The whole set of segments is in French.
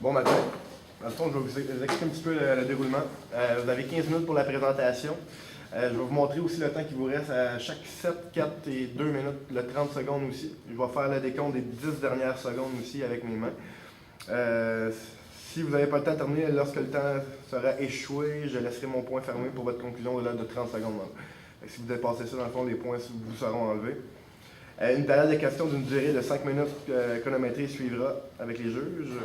Bon matin. Dans le fond, je vais vous expliquer un petit peu le déroulement. Vous avez 15 minutes pour la présentation. Je vais vous montrer aussi le temps qui vous reste à chaque 7, 4 et 2 minutes, le 30 secondes aussi. Je vais faire le décompte des 10 dernières secondes aussi avec mes mains. Si vous n'avez pas le temps de terminer, lorsque le temps sera échoué, je laisserai mon point fermé pour votre conclusion au-delà de 30 secondes. Si vous dépassez ça, dans le fond, les points vous seront enlevés. Une période de questions d'une durée de 5 minutes chronométrée suivra avec les juges.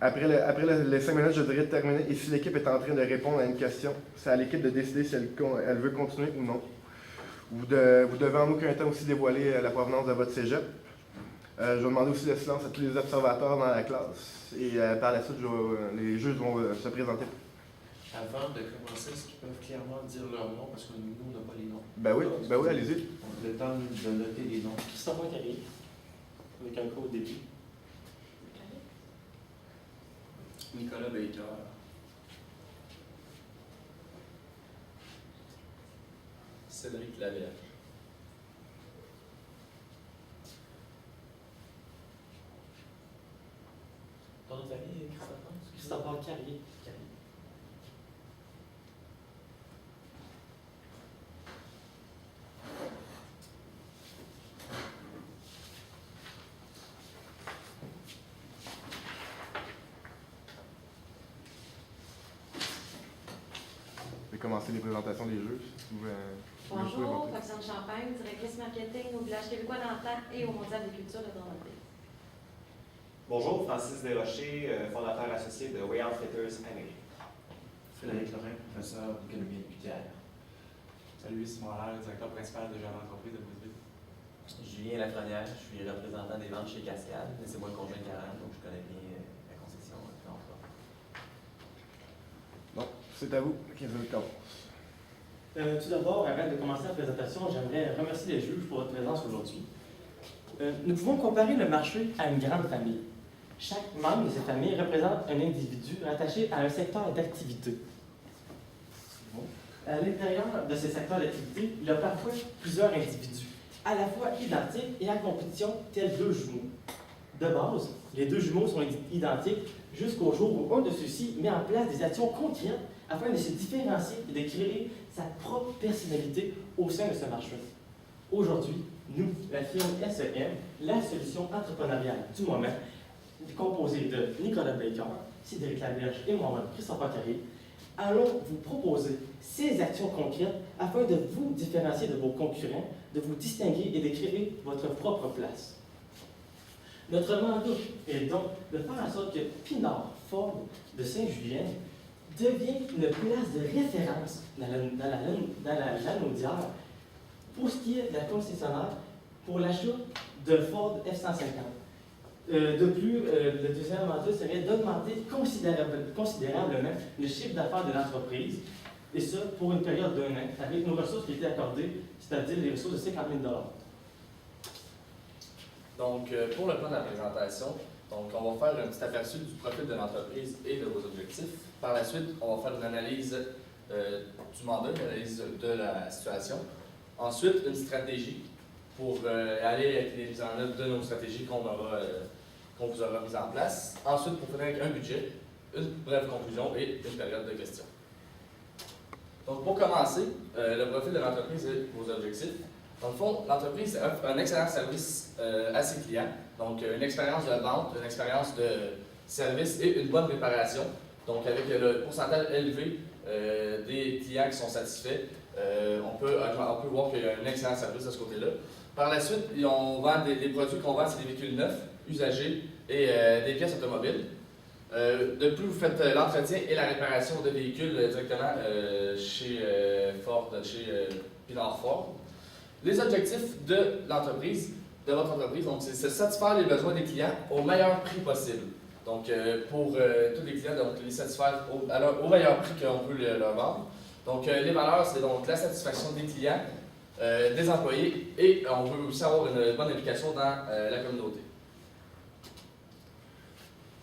Après les 5 minutes, je dirais de terminer. Et si l'équipe est en train de répondre à une question, c'est à l'équipe de décider si elle veut continuer ou non. Vous devez en aucun temps aussi dévoiler la provenance de votre cégep. Je vais demander aussi le silence à tous les observateurs dans la classe. Et par la suite, les juges vont se présenter. Avant de commencer, est-ce qu'ils peuvent clairement dire leur nom parce que nous, on n'a pas les noms? Ben oui, allez-y. On a le temps de noter les noms. Christophe Carrier, avec un cas au début. Nicolas Baker. Cédric Lavierge. Ton nom de famille, Christophe Carrier. Je vais commencer les présentations des juges. Bonjour, Roxane Champagne, directrice marketing au Village québécois d'antan et au Mondial de culture de Toronto. Bonjour, Francis Desrochers, fondateur associé de Way Outfitters Amérique. Frédéric Lorrain, professeur d'économie budgétaire. Salut, Simon Allaire, directeur principal de Jeune Entreprise de Brisbane. Julien Lafrenière, je suis représentant des ventes chez Cascade, mais c'est moi le conjoint de Karen, donc je connais bien la concession d'emploi. Bon, c'est à vous. 15 minutes commence. Tout d'abord, avant de commencer la présentation, j'aimerais remercier les juges pour votre présence aujourd'hui. Nous pouvons comparer le marché à une grande famille. Chaque membre de cette famille représente un individu rattaché à un secteur d'activité. À l'intérieur de ces secteurs d'activité, il y a parfois plusieurs individus, à la fois identiques et en compétition, tels deux jumeaux. De base, les deux jumeaux sont identiques jusqu'au jour où un de ceux-ci met en place des actions concrètes afin de se différencier et de créer sa propre personnalité au sein de ce marché. Aujourd'hui, nous, la firme SEM, la solution entrepreneuriale du moment, composée de Nicolas Baker, Cédric Lavierge et moi-même, Christophe Carrier, allons vous proposer ces actions concrètes afin de vous différencier de vos concurrents, de vous distinguer et de créer votre propre place. Notre mandat est donc de faire en sorte que Pinard Ford de Saint-Julien devient une place de référence dans la Lanaudière pour ce qui est de la concessionnaire pour l'achat de Ford F-150. De plus, le deuxième mandat serait d'augmenter considérablement le chiffre d'affaires de l'entreprise, et ça pour une période d'1 an, avec nos ressources qui étaient accordées, c'est-à-dire les ressources de 50 000 $. Donc, pour le plan de la présentation, on va faire un petit aperçu du profil de l'entreprise et de vos objectifs. Par la suite, on va faire une analyse du mandat, une analyse de la situation. Ensuite, une stratégie pour aller avec les mises en œuvre de nos stratégies qu'on vous aura mises en place. Ensuite, pour finir avec un budget, une brève conclusion et une période de questions. Donc, pour commencer, le profil de l'entreprise et vos objectifs. Dans le fond, l'entreprise offre un excellent service à ses clients. Donc, une expérience de vente, une expérience de service et une bonne réparation. Donc, avec le pourcentage élevé des clients qui sont satisfaits, on peut voir qu'il y a un excellent service de ce côté-là. Par la suite, on vend des produits qu'on vend, c'est des véhicules neufs, usagés et des pièces automobiles. De plus, vous faites l'entretien et la réparation de véhicules directement chez Ford, chez Pinard Ford. Les objectifs de l'entreprise, de votre entreprise, donc c'est de satisfaire les besoins des clients au meilleur prix possible. Donc, pour tous les clients, donc les satisfaire au meilleur prix qu'on peut leur vendre. Donc, les valeurs, c'est donc la satisfaction des clients, des employés et on veut aussi avoir une bonne implication dans la communauté.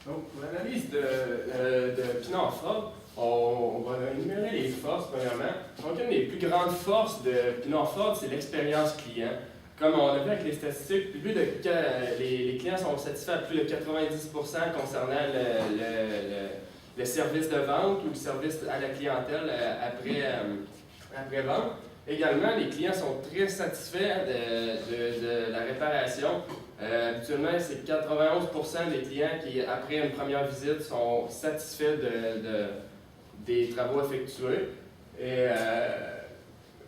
Donc, pour l'analyse de Pinard Ford, on va énumérer les forces, premièrement. Donc, une des plus grandes forces de Pinard Ford, c'est l'expérience client. comme on a vu avec les statistiques, les clients sont satisfaits à plus de 90% concernant le service de vente ou le service à la clientèle après vente. Également, les clients sont très satisfaits de la réparation. Habituellement, c'est 91% des clients qui, après une première visite, sont satisfaits des travaux effectués. Et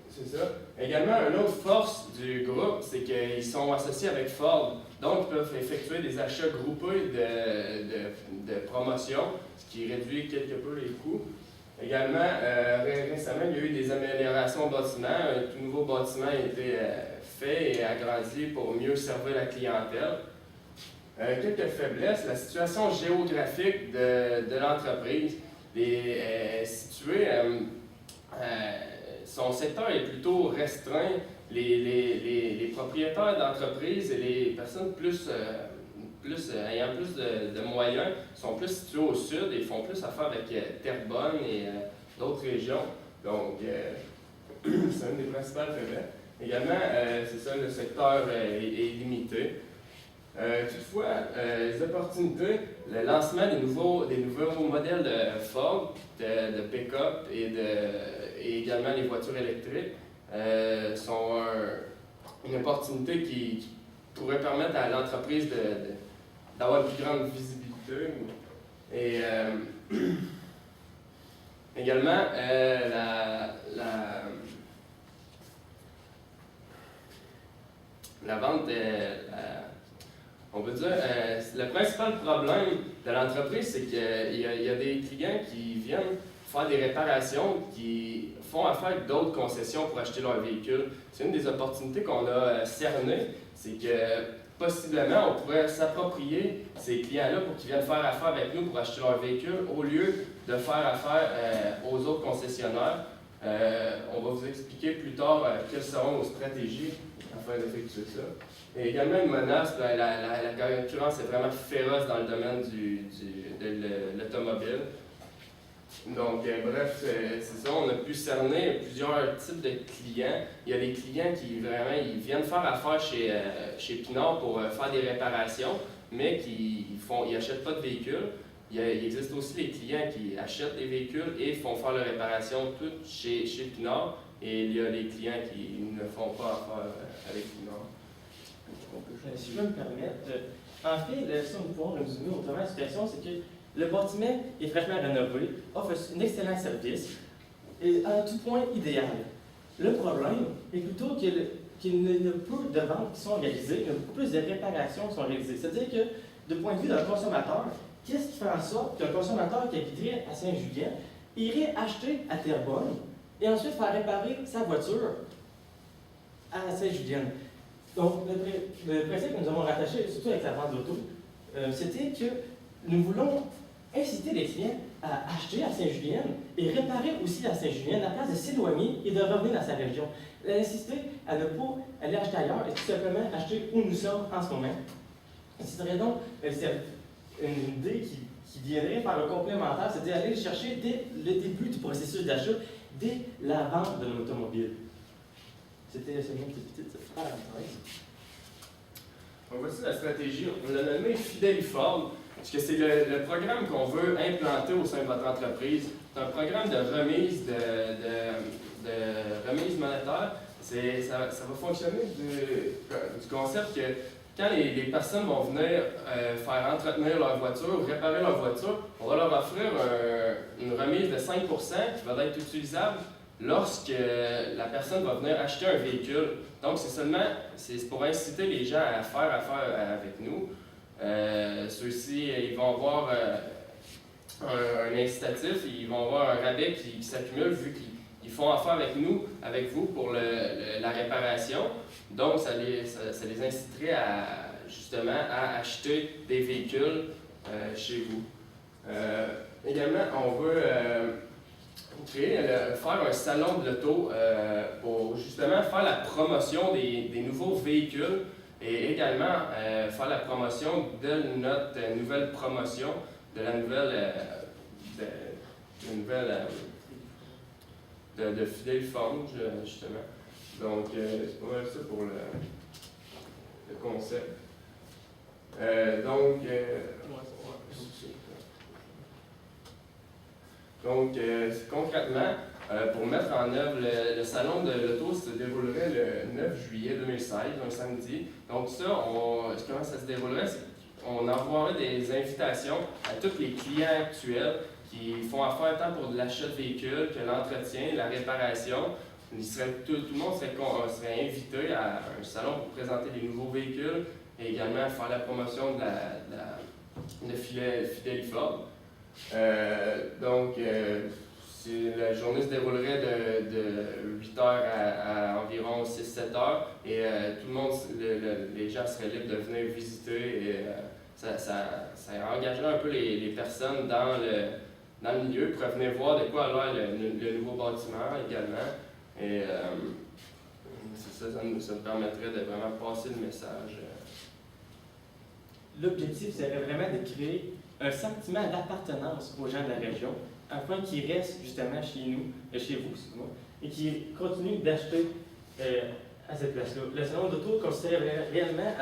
c'est ça. Également, une autre force du groupe, c'est qu'ils sont associés avec Ford. Donc, ils peuvent effectuer des achats groupés de promotion, ce qui réduit quelque peu les coûts. Également, récemment, il y a eu des améliorations au bâtiment. Un tout nouveau bâtiment a été fait et agrandi pour mieux servir la clientèle. Quelques faiblesses. La situation géographique de l'entreprise est située. Son secteur est plutôt restreint. Les propriétaires d'entreprises et les personnes ayant plus de moyens sont plus situés au sud et font plus affaire avec Terrebonne et d'autres régions. Donc, c'est une des principales faiblesses. Également, c'est ça, le secteur est limité. Toutefois, les opportunités, le lancement des nouveaux modèles de Ford, de pick-up et également les voitures électriques sont une opportunité qui pourrait permettre à l'entreprise d'avoir une plus grande visibilité. Et également, la vente, on peut dire, le principal problème de l'entreprise, c'est qu'il y a des clients qui viennent faire des réparations, qui font affaire avec d'autres concessions pour acheter leur véhicule. C'est une des opportunités qu'on a cernées, c'est que possiblement on pourrait s'approprier ces clients-là pour qu'ils viennent faire affaire avec nous pour acheter leur véhicule au lieu de faire affaire aux autres concessionnaires. On va vous expliquer plus tard quelles seront nos stratégies afin d'effectuer ça. Et également une menace, la concurrence est vraiment féroce dans le domaine de l'automobile. Donc, bref, c'est ça, on a pu cerner plusieurs types de clients. Il y a des clients qui vraiment ils viennent faire affaire chez Pinard pour faire des réparations, mais qui n'achètent pas de véhicules. Il existe aussi les clients qui achètent des véhicules et font faire leurs réparations toutes chez Pinard. Et il y a les clients qui ne font pas affaire avec Pinard. Si je peux me permettre, en fait, si on peut résumer autrement la situation, c'est que le bâtiment est fraîchement rénové, offre un excellent service et à tout point idéal. Le problème est plutôt qu'il y a peu de ventes qui sont réalisées, il y a beaucoup plus de réparations qui sont réalisées. C'est-à-dire que, de point de vue d'un consommateur, qu'est-ce qui fait en sorte qu'un consommateur qui habiterait à Saint-Julien irait acheter à Terrebonne et ensuite faire réparer sa voiture à Saint-Julien? Donc, le principe que nous avons rattaché, surtout avec la vente d'auto, c'était que nous voulons inciter les clients à acheter à Saint-Julien et réparer aussi à Saint-Julien, à la place de s'éloigner et de revenir dans sa région. Insister à ne pas aller acheter ailleurs et tout simplement acheter où nous sommes en ce moment. Ce serait donc une idée qui viendrait par le complémentaire, c'est-à-dire aller chercher dès le début du processus d'achat, dès la vente de l'automobile. C'était seulement une petite parenthèse. Donc voici la stratégie. On l'a nommé Fideliform, parce que c'est le programme qu'on veut implanter au sein de votre entreprise. C'est un programme de remise remise monétaire. Ça va fonctionner du concept que quand les personnes vont venir faire entretenir leur voiture, réparer leur voiture, on va leur offrir une remise de 5% qui va être utilisable lorsque la personne va venir acheter un véhicule. Donc, c'est pour inciter les gens à faire affaire avec nous. Ceux-ci, ils vont avoir un incitatif, ils vont avoir un rabais qui s'accumule vu qu'ils font affaire avec nous, avec vous pour la réparation. Donc, ça les inciterait justement à acheter des véhicules chez vous. Également, on veut faire un salon de l'auto pour justement faire la promotion des nouveaux véhicules et également faire la promotion de notre nouvelle promotion, de la nouvelle de Fideliform, justement. Donc, c'est pas mal ça pour le concept. Concrètement, pour mettre en œuvre le salon de l'auto se déroulerait le 9 juillet 2016, un samedi. Donc ça, comment ça se déroulerait? On envoierait des invitations à tous les clients actuels qui font affaire tant pour de l'achat de véhicules que l'entretien, la réparation. Tout le monde serait invité à un salon pour présenter les nouveaux véhicules et également faire la promotion de Fideliford. La journée se déroulerait de 8h à environ 6-7h et tout le monde, les gens seraient libres de venir visiter et ça engagerait un peu les personnes dans le milieu pour venir voir de quoi a l'air le nouveau bâtiment également. Et ça nous permettrait de vraiment passer le message. L'objectif serait vraiment de créer un sentiment d'appartenance aux gens de la région, afin qu'ils restent justement chez vous, excusez-moi, et qu'ils continuent d'acheter à cette place-là. Le salon d'auto consisterait réellement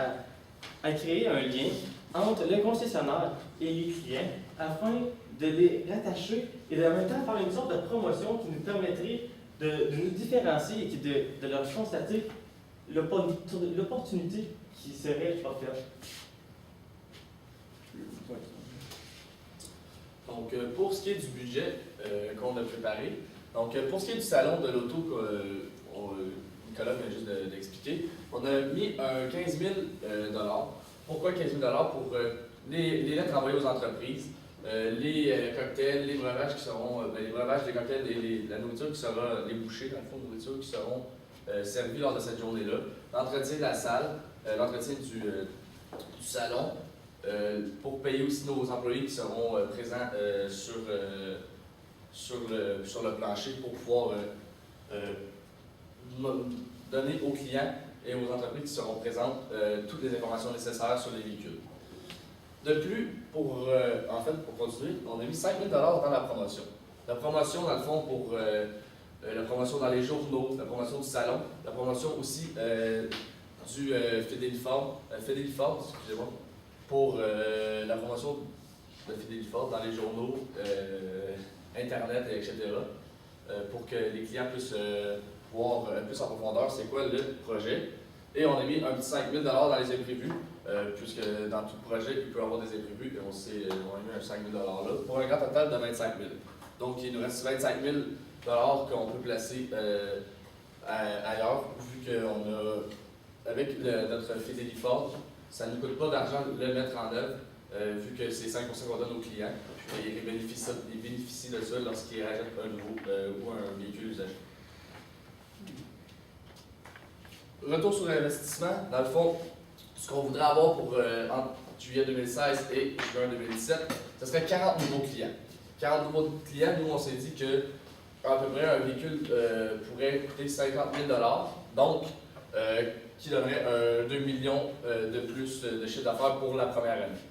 à créer un lien entre le concessionnaire et les clients, afin de les rattacher et en même temps faire une sorte de promotion qui nous permettrait de nous différencier et de leur constater l'opportunité qui serait offerte. Donc, pour ce qui est du budget qu'on a préparé, donc pour ce qui est du salon de l'auto que Nicolas vient juste d'expliquer, on a mis 15 000 Pourquoi 15 000 pour les lettres envoyées aux entreprises, les cocktails, les breuvages qui seront, les breuvages, les cocktails, la nourriture qui sera, les bouchées, dans le fond, de nourriture qui seront servis lors de cette journée-là, l'entretien de la salle, l'entretien du salon, pour payer aussi nos employés qui seront présents sur le plancher pour pouvoir donner aux clients et aux entreprises qui seront présentes toutes les informations nécessaires sur les véhicules. De plus, pour continuer, on a mis 5 000 dans la promotion. La promotion, dans le fond, pour la promotion dans les journaux, la promotion du salon, la promotion aussi du Fideliford, excusez-moi, pour la promotion de Fideliford dans les journaux, Internet, etc., pour que les clients puissent voir plus en profondeur c'est quoi le projet. Et on a mis un petit 5 000 dans les imprévus, puisque dans tout projet, il peut y avoir des imprévus, et on a mis un 5 000 là, pour un grand total de 25 000. Donc, il nous reste 25 000 qu'on peut placer ailleurs, vu qu'on a, avec notre Fideliford, ça ne nous coûte pas d'argent de le mettre en œuvre, vu que c'est 5% qu'on donne aux clients, et ils bénéficient de ça lorsqu'ils achètent un nouveau ou un véhicule usagé. Retour sur l'investissement, dans le fond, ce qu'on voudrait avoir pour entre juillet 2016 et juin 2017, ce serait 40 nouveaux clients. 40 nouveaux clients, nous on s'est dit que à peu près un véhicule pourrait coûter 50 000 donc qui donnerait 2 millions de plus de chiffre d'affaires pour la première année.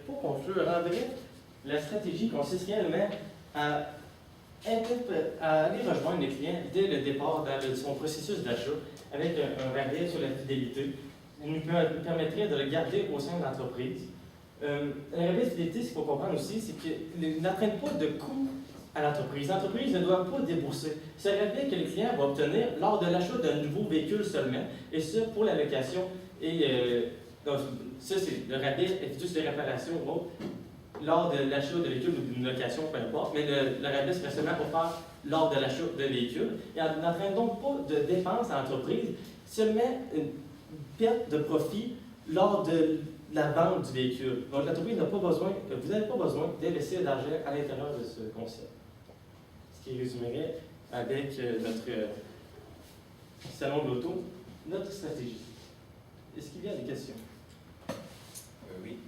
Pour conclure, en bref, la stratégie consiste réellement à aller rejoindre les clients dès le départ dans son processus d'achat avec un rabais sur la fidélité. Il nous permettrait de le garder au sein de l'entreprise. Un rabais de fidélité, ce qu'il faut comprendre aussi, c'est qu'il n'entraîne pas de coût à l'entreprise. L'entreprise ne doit pas débourser. C'est un rabais que le client va obtenir lors de l'achat d'un nouveau véhicule seulement, et ça pour la location. Donc, ça, c'est le rabais juste de réparation ou autre, lors de l'achat de véhicule ou d'une location, peu importe, mais le rabais serait seulement offert lors de l'achat de véhicule. Il n'entraîne donc pas de dépenses à l'entreprise, seulement une perte de profit lors de la vente du véhicule. Donc l'entreprise n'a pas besoin, vous n'avez pas besoin d'investir d'argent à l'intérieur de ce concept. Ce qui résumerait avec notre salon de l'auto, notre stratégie. Est-ce qu'il y a des questions? Oui.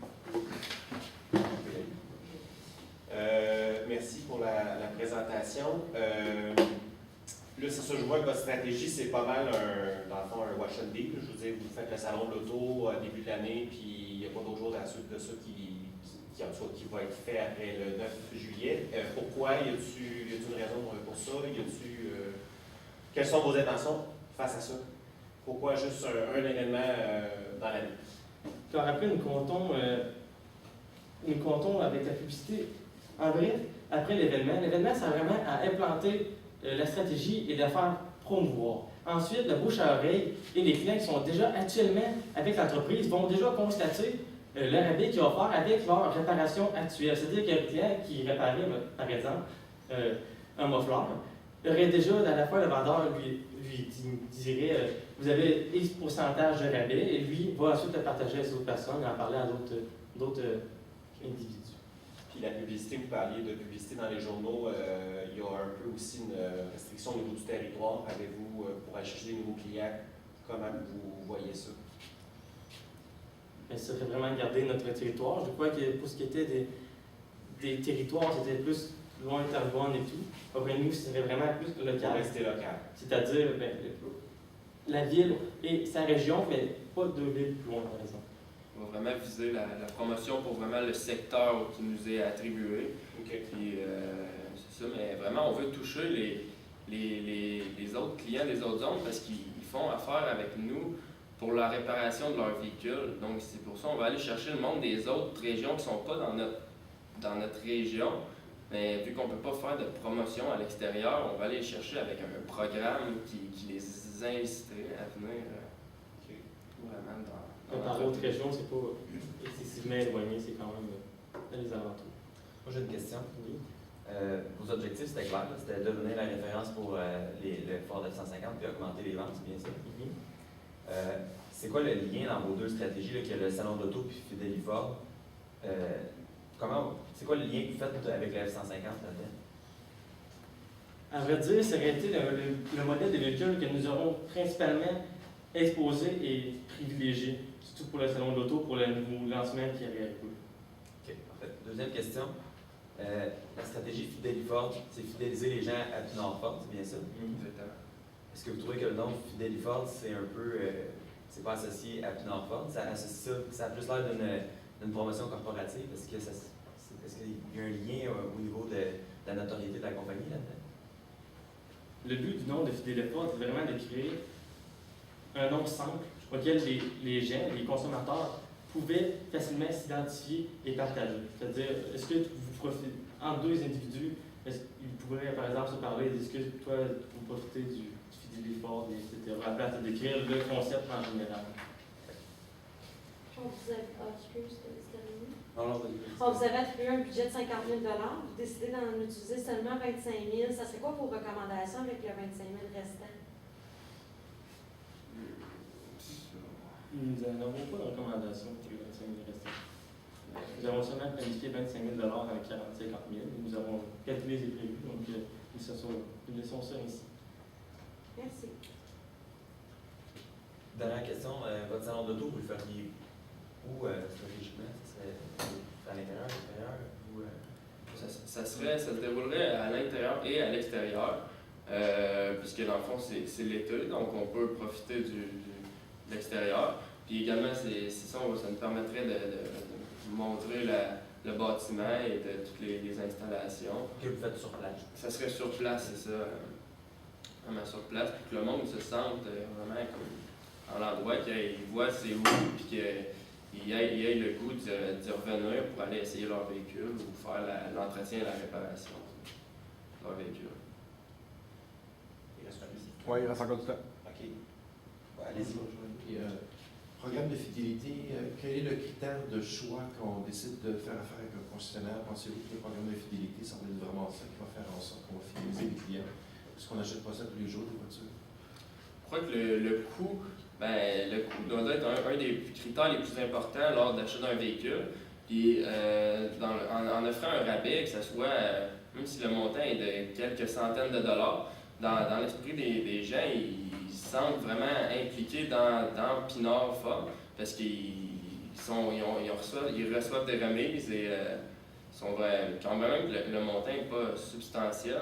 Merci pour la présentation. Là, c'est ça, je vois que votre stratégie, c'est pas mal, dans le fond, un wash and deal. Je veux dire, vous faites le salon de l'auto au début de l'année, puis il n'y a pas d'autre chose à la suite de ça qui va être fait après le 9 juillet. Pourquoi? Y a-t-il une raison pour ça? Y a-t-il Quelles sont vos intentions face à ça? Pourquoi juste un événement dans l'année? Car après, nous comptons avec la publicité. En vrai, après l'événement sert vraiment à implanter la stratégie et de la faire promouvoir. Ensuite, le bouche à oreille et les clients qui sont déjà actuellement avec l'entreprise vont déjà constater le rabais qu'ils vont faire avec leur réparation actuelle. C'est-à-dire qu'un client qui réparait, par exemple, un muffler, aurait déjà, à la fois, le vendeur lui dirait vous avez X pourcentage de rabais, et lui va ensuite le partager à d'autres personnes et en parler à d'autres individus. Puis la publicité, vous parliez de publicité dans les journaux, il y a un peu aussi une restriction au niveau du territoire. Avez-vous, pour aller chercher des nouveaux clients, comment vous voyez ça? Mais ça serait vraiment garder notre territoire. Je crois que pour ce qui était des territoires, c'était plus loin de Terrebonne et tout. Après nous, c'était vraiment plus Pour local. rester local. C'est-à-dire la ville et sa région, mais pas deux villes plus loin, par exemple. On va vraiment viser la promotion pour vraiment le secteur qui nous est attribué. OK. Puis c'est ça, mais vraiment, on veut toucher les autres clients des autres zones parce qu'ils font affaire avec nous pour la réparation de leur véhicule. Donc, c'est pour ça qu'on va aller chercher le monde des autres régions qui ne sont pas dans notre région. Mais vu qu'on ne peut pas faire de promotion à l'extérieur, on va aller les chercher avec un programme qui les inciterait à venir vraiment dans Par d'autres régions, c'est pas excessivement éloigné, c'est quand même dans les alentours. Moi, j'ai une question. Oui. Vos objectifs, c'était clair, là, c'était devenir la référence pour le Ford F-150 puis augmenter les ventes, c'est bien ça? C'est quoi le lien dans vos deux stratégies, là, qu'il y a le salon d'auto puis Fidelifort? C'est quoi le lien que vous faites avec le F-150 là-dedans? À vrai dire, ça aurait été le modèle de véhicule que nous aurons principalement exposé et privilégié, surtout pour le salon de l'auto, pour le nouveau lancement qui avait couru. OK, parfait. Deuxième question. La stratégie Fidelifort, c'est fidéliser les gens à Pinard-Fort, c'est bien ça? Exactement. Est-ce que vous trouvez que le nom Fidelifort, c'est un peu. C'est pas associé à Pinard-Fort? Ça a plus l'air d'une promotion corporative? Est-ce qu'il y a un lien au niveau de la notoriété de la compagnie là-dedans? Le but du nom de Fidelifort est vraiment de créer un nom simple auquel les gens, les consommateurs, pouvaient facilement s'identifier et partager. C'est-à-dire, est-ce que vous profitez, entre deux individus, est-ce qu'ils pourraient par exemple se parler, est-ce que toi, vous profitez du Fidelifort, etc. À la place de décrire le concept en général. Vous avez attribué un budget de 50 000 vous décidez d'en utiliser seulement 25 000 Ça serait quoi vos recommandations avec le 25 000 restant? Nous n'avons pas de recommandation pour les 25 000 restants. Nous avons seulement planifié 25 000 avec 50 000. Nous avons calculé les prévus, donc nous laissons ça ainsi. Merci. Dernière question, votre salon d'auto, vous le feriez où stratégiquement? Ça serait à l'intérieur, à l'extérieur? Ça se déroulerait à l'intérieur et à l'extérieur, puisque dans le fond, c'est l'été, donc on peut profiter de l'extérieur. Puis également, c'est ça, ça nous permettrait de montrer le bâtiment et de toutes les installations. Que vous faites sur place? Ça serait sur place, c'est ça. Vraiment sur place, pour que le monde se sente vraiment comme en l'endroit, qu'il voit c'est où, puis qu'il ait le goût d'y revenir pour aller essayer leur véhicule ou faire l'entretien et la réparation de leur véhicule. Il reste un ici. Oui, il reste encore du temps. OK. Ouais, allez-y. Puis, programme de fidélité, quel est le critère de choix quand on décide de faire affaire avec un concessionnaire? Pensez-vous que le programme de fidélité, ça va être vraiment ça qui va faire en sorte qu'on va fidéliser les clients? Parce qu'on n'achète pas ça tous les jours, des voitures. Je crois que le coût doit être un des critères les plus importants lors d'achat d'un véhicule. Puis en offrant un rabais, que ce soit, même si le montant est de quelques centaines de dollars, dans l'esprit des gens, ils se sentent vraiment impliqués dans Pinard-Fort parce qu'ils reçoivent des remises et quand même le montant n'est pas substantiel.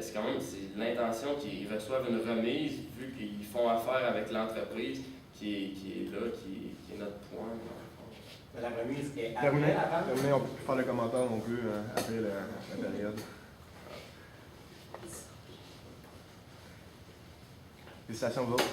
C'est quand même l'intention qu'ils reçoivent une remise vu qu'ils font affaire avec l'entreprise qui est là, qui est notre point. Mais la remise est Terminé, après la vente? terminé, on ne peut plus faire le commentaire non plus après la période. Félicitations à vous autres.